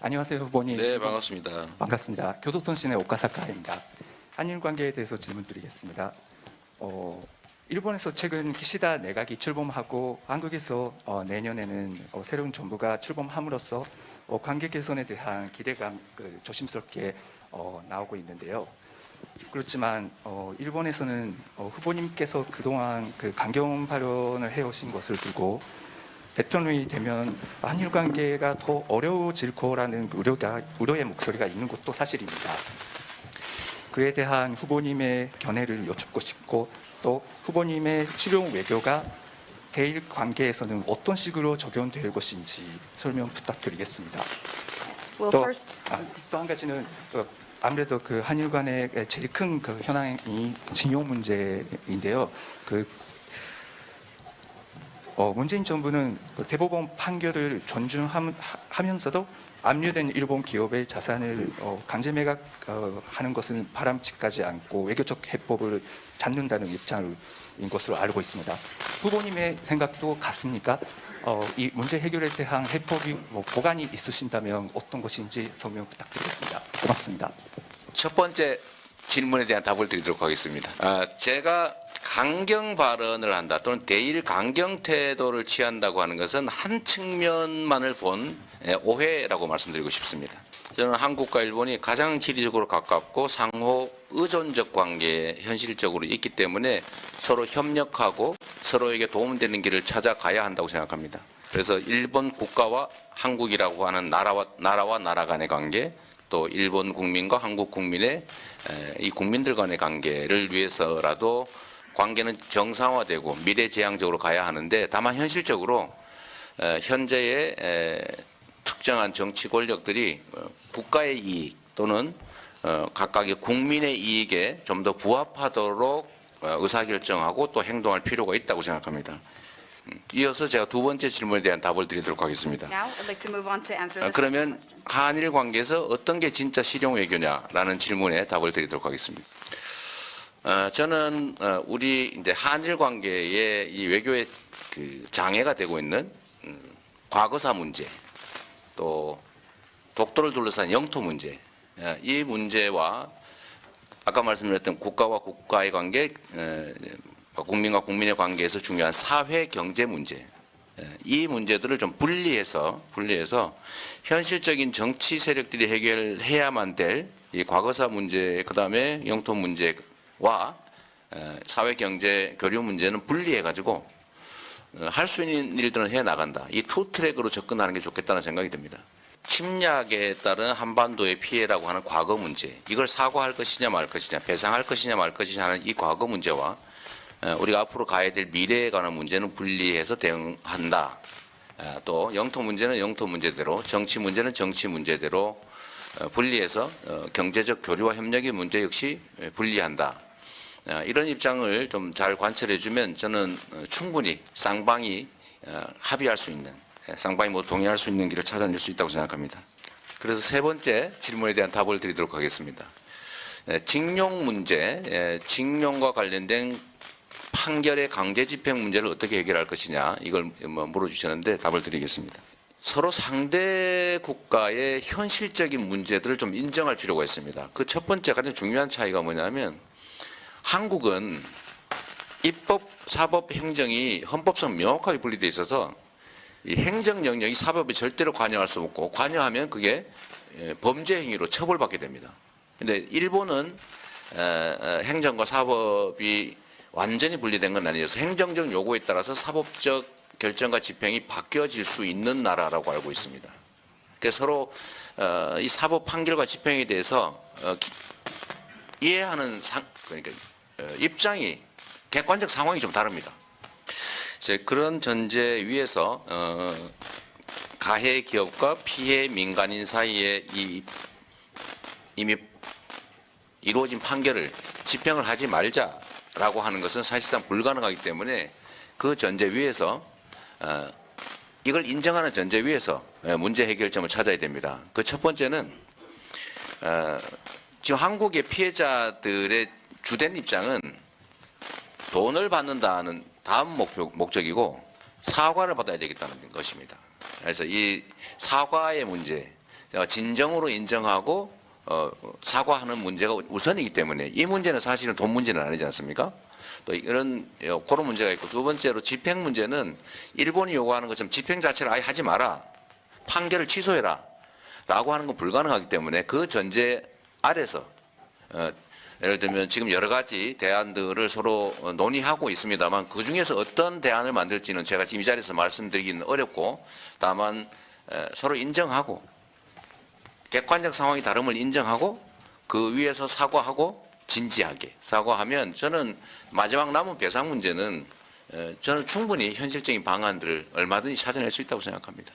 안녕하세요, 후보님. 네, 반갑습니다. 반갑습니다. 교도통신의 오카사카입니다. 한일 관계에 대해서 질문드리겠습니다. 일본에서 최근 기시다 내각이 출범하고 한국에서 내년에는 새로운 정부가 출범함으로써 관계 개선에 대한 기대감 조심스럽게 나오고 있는데요. 그렇지만 일본에서는 후보님께서 그동안 강경 발언을 해오신 것을 두고 대통령이 되면 한일 관계가 더 어려워질 거라는 우려의 목소리가 있는 것도 사실입니다. 그에 대한 후보님의 견해를 여쭙고 싶고 또 후보님의 실용 외교가 대일 관계에서는 어떤 식으로 적용될 것인지 설명 부탁드리겠습니다. Well, 또 first, 한 가지는 아무래도 한일 간의 제일 큰 현안이 징용 문제인데요. 문재인 정부는 대법원 판결을 존중하면서도 압류된 일본 기업의 자산을 강제 매각하는 것은 바람직하지 않고 외교적 해법을 찾는다는 입장인 것으로 알고 있습니다. 후보님의 생각도 같습니까? 이 문제 해결에 대한 해법이 보관이 있으신다면 어떤 것인지 설명 부탁드리겠습니다. 고맙습니다. 첫 번째 질문에 대한 답을 드리도록 하겠습니다. 제가 강경 발언을 한다 또는 대일 강경 태도를 취한다고 하는 것은 한 측면만을 본 오해라고 말씀드리고 싶습니다. 저는 한국과 일본이 가장 지리적으로 가깝고 상호 의존적 관계에 현실적으로 있기 때문에 서로 협력하고 서로에게 도움되는 길을 찾아가야 한다고 생각합니다. 그래서 일본 국가와 한국이라고 하는 나라와 나라 간의 관계, 또 일본 국민과 한국 국민의 이 국민들 간의 관계를 위해서라도 관계는 정상화되고 미래지향적으로 가야 하는데, 다만 현실적으로 현재의 특정한 정치 권력들이 국가의 이익 또는 각각의 국민의 이익에 좀 더 부합하도록 의사결정하고 또 행동할 필요가 있다고 생각합니다. 이어서 제가 두 번째 질문에 대한 답을 드리도록 하겠습니다. now I'd like to move on to answer the second 그러면 question. 한일 관계에서 어떤 게 진짜 실용 외교냐라는 질문에 답을 드리도록 하겠습니다. 저는 우리 이제 한일 관계의 이 외교의 장애가 되고 있는 과거사 문제, 또 독도를 둘러싼 영토 문제, 이 문제와 아까 말씀드렸던 국가와 국가의 관계, 국민과 국민의 관계에서 중요한 사회 경제 문제, 이 문제들을 좀 분리해서 현실적인 정치 세력들이 해결해야만 될 이 과거사 문제, 그다음에 영토 문제와 사회 경제 교류 문제는 분리해 가지고 할 수 있는 일들은 해 나간다. 이 투 트랙으로 접근하는 게 좋겠다는 생각이 듭니다. 침략에 따른 한반도의 피해라고 하는 과거 문제, 이걸 사과할 것이냐 말 것이냐, 배상할 것이냐 말 것이냐 하는 이 과거 문제와 우리가 앞으로 가야 될 미래에 관한 문제는 분리해서 대응한다. 또 영토 문제는 영토 문제대로, 정치 문제는 정치 문제대로 분리해서 경제적 교류와 협력의 문제 역시 분리한다. 이런 입장을 좀 잘 관철해주면 저는 충분히 쌍방이 합의할 수 있는, 쌍방이 동의할 수 있는 길을 찾아낼 수 있다고 생각합니다. 그래서 세 번째 질문에 대한 답을 드리도록 하겠습니다. 징용 문제, 징용과 관련된 판결의 강제 집행 문제를 어떻게 해결할 것이냐, 이걸 물어주셨는데 답을 드리겠습니다. 서로 상대 국가의 현실적인 문제들을 좀 인정할 필요가 있습니다. 그 첫 번째 가장 중요한 차이가 뭐냐면, 한국은 입법, 사법, 행정이 헌법상 명확하게 분리되어 있어서 이 행정 영역이 사법에 절대로 관여할 수 없고, 관여하면 그게 범죄 행위로 처벌받게 됩니다. 근데 일본은 행정과 사법이 완전히 분리된 건 아니어서 행정적 요구에 따라서 사법적 결정과 집행이 바뀌어질 수 있는 나라라고 알고 있습니다. 그래서 서로 이 사법 판결과 집행에 대해서 이해하는 그러니까 입장이, 객관적 상황이 좀 다릅니다. 그런 전제 위에서 가해 기업과 피해 민간인 사이에 이미 이루어진 판결을 집행을 하지 말자라고 하는 것은 사실상 불가능하기 때문에, 그 전제 위에서 이걸 인정하는 전제 위에서 문제 해결점을 찾아야 됩니다. 그 첫 번째는 지금 한국의 피해자들의 주된 입장은 돈을 받는다는 다음 목적이고 사과를 받아야 되겠다는 것입니다. 그래서 이 사과의 문제, 진정으로 인정하고 사과하는 문제가 우선이기 때문에 이 문제는 사실은 돈 문제는 아니지 않습니까? 또 이런 그런 문제가 있고 두 번째로 집행 문제는 일본이 요구하는 것처럼 집행 자체를 아예 하지 마라. 판결을 취소해라. 라고 하는 건 불가능하기 때문에 그 전제 아래서 예를 들면 지금 여러 가지 대안들을 서로 논의하고 있습니다만 그중에서 어떤 대안을 만들지는 제가 지금 이 자리에서 말씀드리기는 어렵고 다만 서로 인정하고 객관적 상황이 다름을 인정하고 그 위에서 사과하고 진지하게 사과하면 저는 마지막 남은 배상 문제는 저는 충분히 현실적인 방안들을 얼마든지 찾아낼 수 있다고 생각합니다.